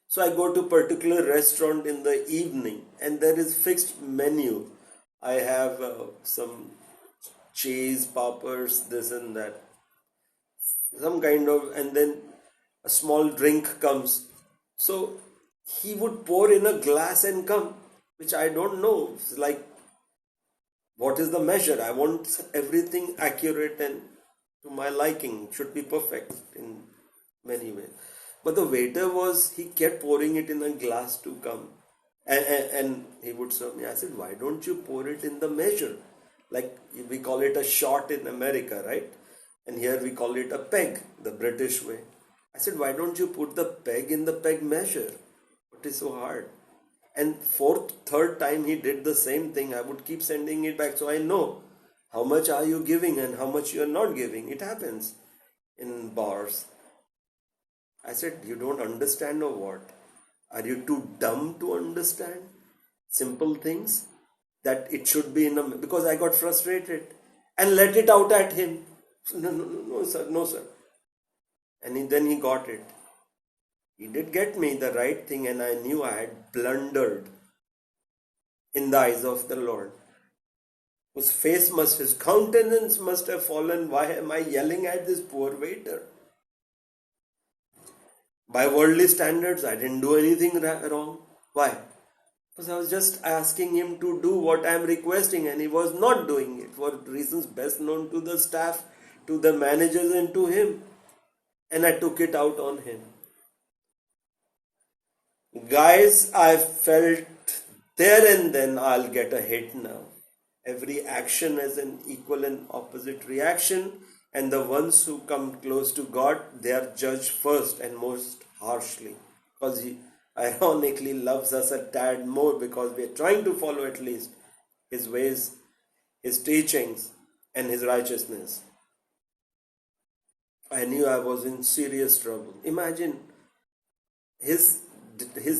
So I go to particular restaurant in the evening and there is fixed menu. I have some cheese, poppers, this and that. Some kind of, and then a small drink comes. So he would pour in a glass and come, which I don't know. It's like, what is the measure? I want everything accurate and to my liking. It should be perfect in many ways. But the waiter he kept pouring it in a glass to come. And he would serve me. I said, why don't you pour it in the measure? Like we call it a shot in America, right? And here we call it a peg, the British way. I said, why don't you put the peg in the peg measure? What is so hard? And third time he did the same thing. I would keep sending it back. So I know how much are you giving and how much you are not giving. It happens in bars. I said, you don't understand or what? Are you too dumb to understand simple things? That it should be because I got frustrated and let it out at him. No, sir, no, sir. And then he got it. He did get me the right thing, and I knew I had blundered in the eyes of the Lord. His countenance must have fallen. Why am I yelling at this poor waiter? By worldly standards, I didn't do anything wrong. Why? Because I was just asking him to do what I am requesting, and he was not doing it for reasons best known to the staff, to the managers, and to him. And I took it out on him. Guys, I felt there and then I'll get a hit now. Every action has an equal and opposite reaction, and the ones who come close to God, they are judged first and most harshly. Because He ironically loves us a tad more because we are trying to follow at least His ways, His teachings, and His righteousness. I knew I was in serious trouble. Imagine his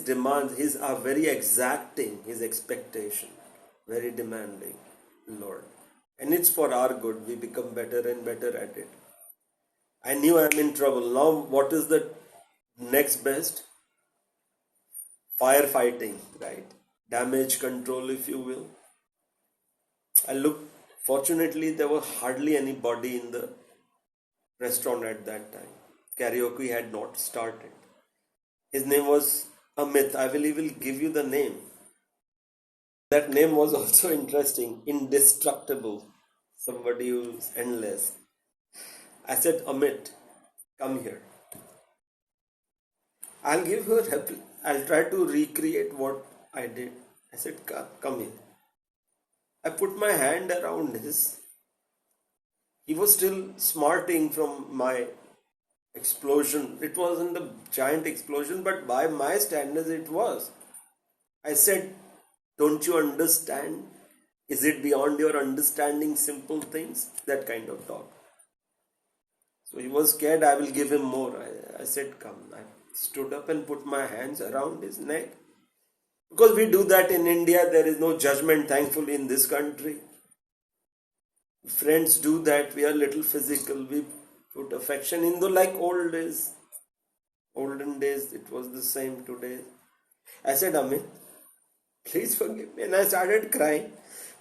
demands, are very exacting, his expectation, very demanding, Lord. And it's for our good. We become better and better at it. I knew I'm in trouble. Now, what is the next best? Firefighting, right? Damage control, if you will. I looked, fortunately, there was hardly anybody in the restaurant at that time. Karaoke had not started. His name was Amit. I will give you the name. That name was also interesting. Indestructible. Somebody who's endless. I said, Amit, come here. I'll give you a reply. I'll try to recreate what I did. I said, come here. I put my hand around his. He was still smarting from my explosion. It wasn't a giant explosion, but by my standards it was. I said, don't you understand? Is it beyond your understanding simple things? That kind of talk. So he was scared I will give him more. I said, come. I stood up and put my hands around his neck. Because we do that in India, there is no judgment, thankfully, in this country. Friends do that. We are little physical. We put affection in like old days. Olden days, it was the same today. I said, Amit, please forgive me. And I started crying.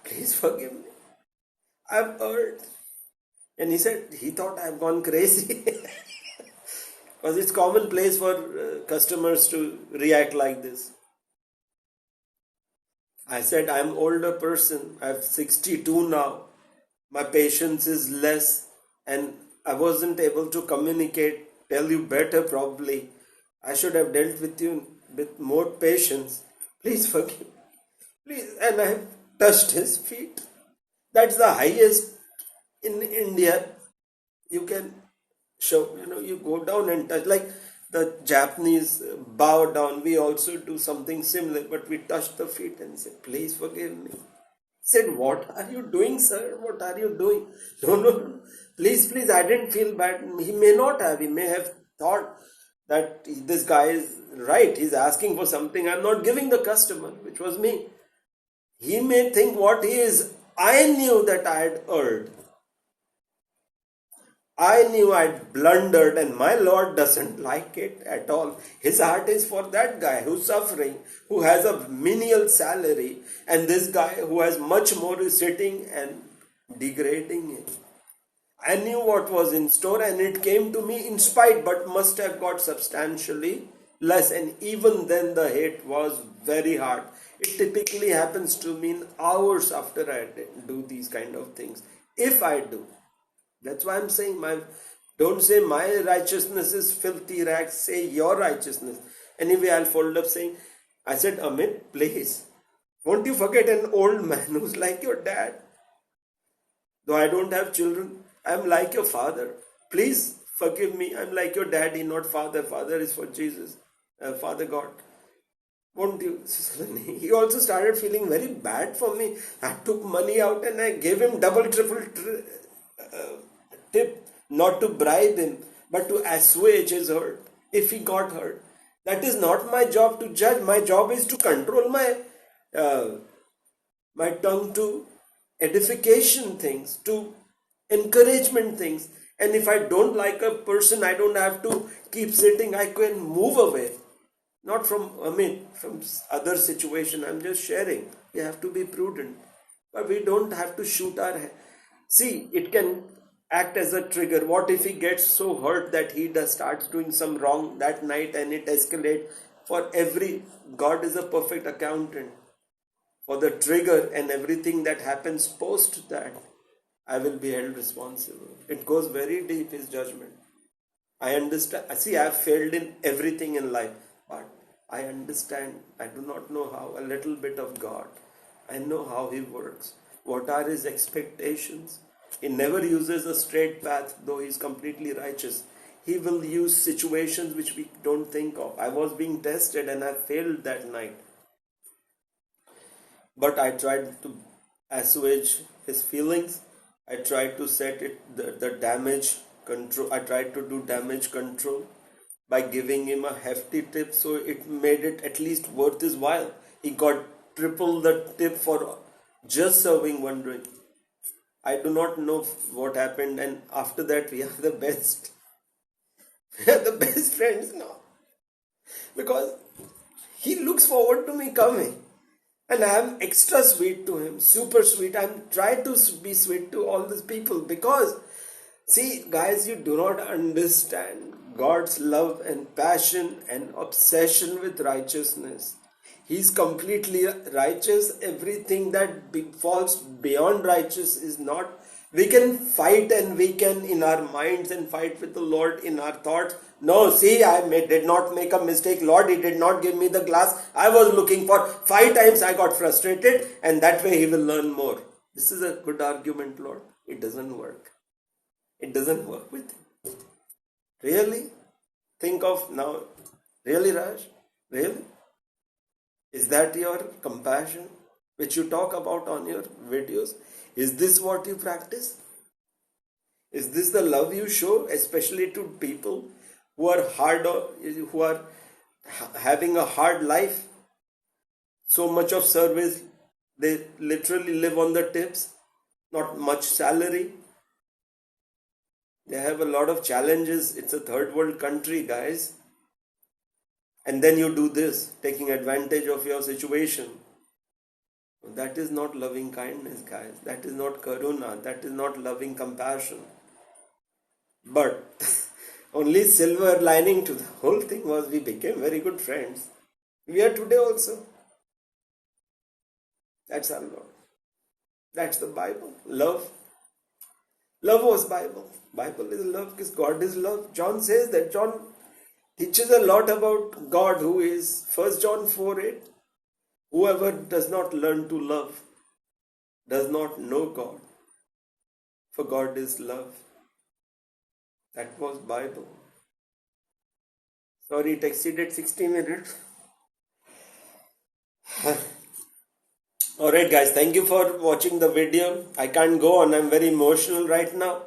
Please forgive me. I've erred. And he thought I've gone crazy. Because it's commonplace for customers to react like this. I said, I'm older person. I'm 62 now. my patience is less, and I wasn't able to communicate, tell you better probably. I should have dealt with you with more patience. Please forgive. Please. And I have touched his feet. That's the highest in India. You can show, you go down and touch. Like the Japanese bow down, we also do something similar, but we touch the feet and say, please forgive me. Said, what are you doing, sir? What are you doing? No, no, no. Please, I didn't feel bad. He may not have. He may have thought that this guy is right. He's asking for something I'm not giving the customer, which was me. He may think what he is. I knew that I had erred. I knew I'd blundered, and my Lord doesn't like it at all. His heart is for that guy who's suffering, who has a menial salary, and this guy who has much more is sitting and degrading him. I knew what was in store, and it came to me in spite, but must have got substantially less. And even then, the hate was very hard. It typically happens to me in hours after I do these kind of things, if I do. That's why I'm saying, don't say my righteousness is filthy rags, say your righteousness. Anyway, I'll fold up saying, I said, Amit, please, won't you forget an old man who's like your dad? Though I don't have children, I'm like your father. Please forgive me, I'm like your daddy, not father. Father is for Jesus, Father God. Won't you? He also started feeling very bad for me. I took money out and I gave him double, triple tip, not to bribe him, but to assuage his hurt if he got hurt. That is not my job to judge. My job is to control my tongue to edification things, to encouragement things. And if I don't like a person, I don't have to keep sitting. I can move away. Not from from other situation. I'm just sharing. We have to be prudent. But we don't have to shoot our head. See, it can act as a trigger. What if he gets so hurt that he starts doing some wrong that night and it escalates? God is a perfect accountant. For the trigger and everything that happens post that, I will be held responsible. It goes very deep, his judgment. I understand. See, I have failed in everything in life, but I understand. I do not know how. A little bit of God. I know how he works. What are his expectations? He never uses a straight path, though he is completely righteous. He will use situations which we don't think of. I was being tested and I failed that night. But I tried to assuage his feelings. I tried to set the damage control. I tried to do damage control by giving him a hefty tip, so it made it at least worth his while. He got triple the tip for just serving one drink. I do not know what happened, and after that we are the best. We are the best friends now. Because he looks forward to me coming. And I am extra sweet to him, super sweet. I'm trying to be sweet to all these people because, see, guys, you do not understand God's love and passion and obsession with righteousness. He's completely righteous. Everything that falls beyond righteous is not. We can fight and we can in our minds and fight with the Lord in our thoughts. No, see, did not make a mistake. Lord, he did not give me the glass I was looking for. 5 times I got frustrated, and that way he will learn more. This is a good argument, Lord. It doesn't work. It doesn't work with him. Really? Think of now. Really, Raj? Really? Is that your compassion which you talk about on your videos? Is this what you practice? Is this the love you show, especially to people who are having a hard life? So much of service, they literally live on the tips, not much salary. They have a lot of challenges. It's a third world country, guys. And then you do this, taking advantage of your situation. That is not loving kindness, guys. That is not karuna. That is not loving compassion. But only silver lining to the whole thing was we became very good friends. We are today also. That's our Lord. That's the Bible. Love. Love was Bible. Bible is love because God is love. John says that. John teaches a lot about God, who is 1 John 4:8. Whoever does not learn to love does not know God, for God is love. That was Bible. Sorry, it exceeded 60 minutes. Alright guys, thank you for watching the video. I can't go on, I'm very emotional right now.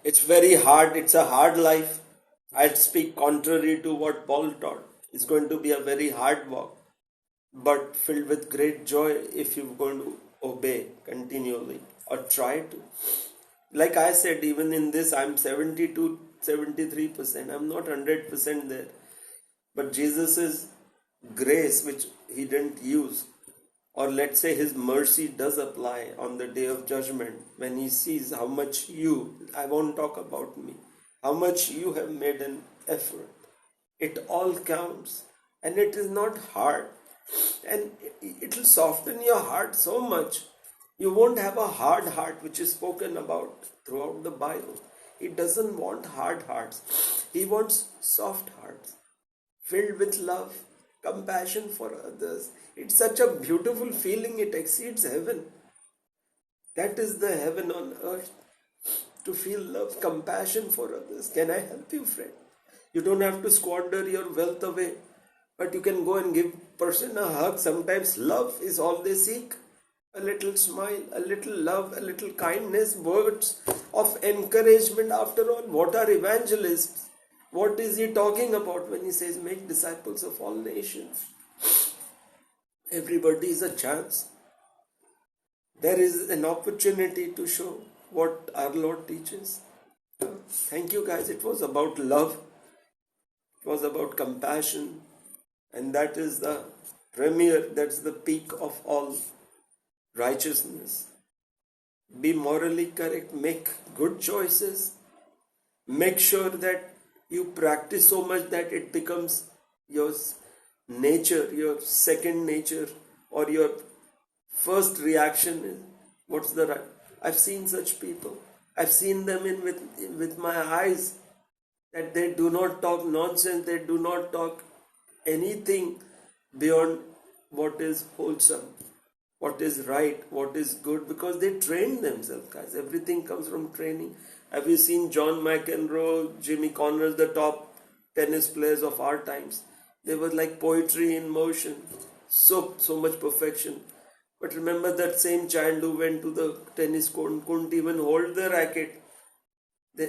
It's very hard, it's a hard life. I'd speak contrary to what Paul taught. It's going to be a very hard walk, but filled with great joy if you're going to obey continually or try to. Like I said, even in this, I'm 72, 73%. I'm not 100% there. But Jesus' grace, which he didn't use, or let's say his mercy does apply on the day of judgment, when he sees how much I won't talk about me, how much you have made an effort. It all counts, and it is not hard, and it will soften your heart so much. You won't have a hard heart, which is spoken about throughout the Bible. He doesn't want hard hearts. He wants soft hearts, filled with love, compassion for others. It's such a beautiful feeling, it exceeds heaven. That is the heaven on earth, to feel love, compassion for others. Can I help you, friend? You don't have to squander your wealth away, but you can go and give person a hug. Sometimes love is all they seek. A little smile, a little love, a little kindness, words of encouragement. After all, what are evangelists? What is he talking about when he says make disciples of all nations? Everybody is a chance. There is an opportunity to show what our Lord teaches. Thank you guys. It was about love. It was about compassion. And that is the premier, that's the peak of all righteousness. Be morally correct. Make good choices. Make sure that you practice so much that it becomes your nature, your second nature, or your first reaction is what's the right. I've seen such people. I've seen them with my eyes, that they do not talk nonsense. They do not talk anything beyond what is wholesome, what is right, what is good, because they train themselves, guys. Everything comes from training. Have you seen John McEnroe, Jimmy Connors, the top tennis players of our times? They were like poetry in motion. So much perfection. But remember that same child who went to the tennis court and couldn't even hold the racket.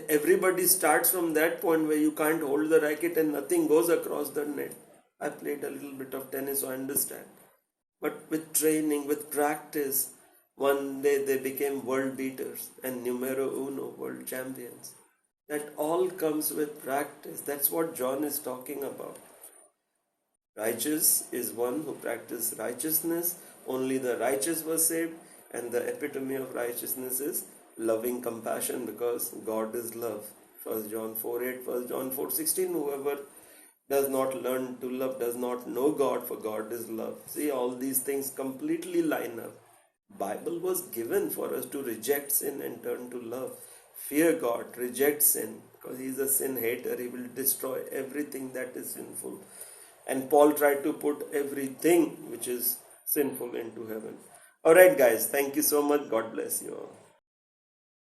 Everybody starts from that point where you can't hold the racket and nothing goes across the net. I played a little bit of tennis, so I understand. But with training, with practice, one day they became world beaters and numero uno, world champions. That all comes with practice. That's what John is talking about. Righteous is one who practices righteousness. Only the righteous were saved. And the epitome of righteousness is loving compassion, because God is love. 1 John 4:8, 1 John 4:16. Whoever does not learn to love does not know God, for God is love. See, all these things completely line up. Bible was given for us to reject sin and turn to love. Fear God, reject sin, because He is a sin hater. He will destroy everything that is sinful. And Paul tried to put everything which is sinful into heaven. Alright guys, thank you so much. God bless you all.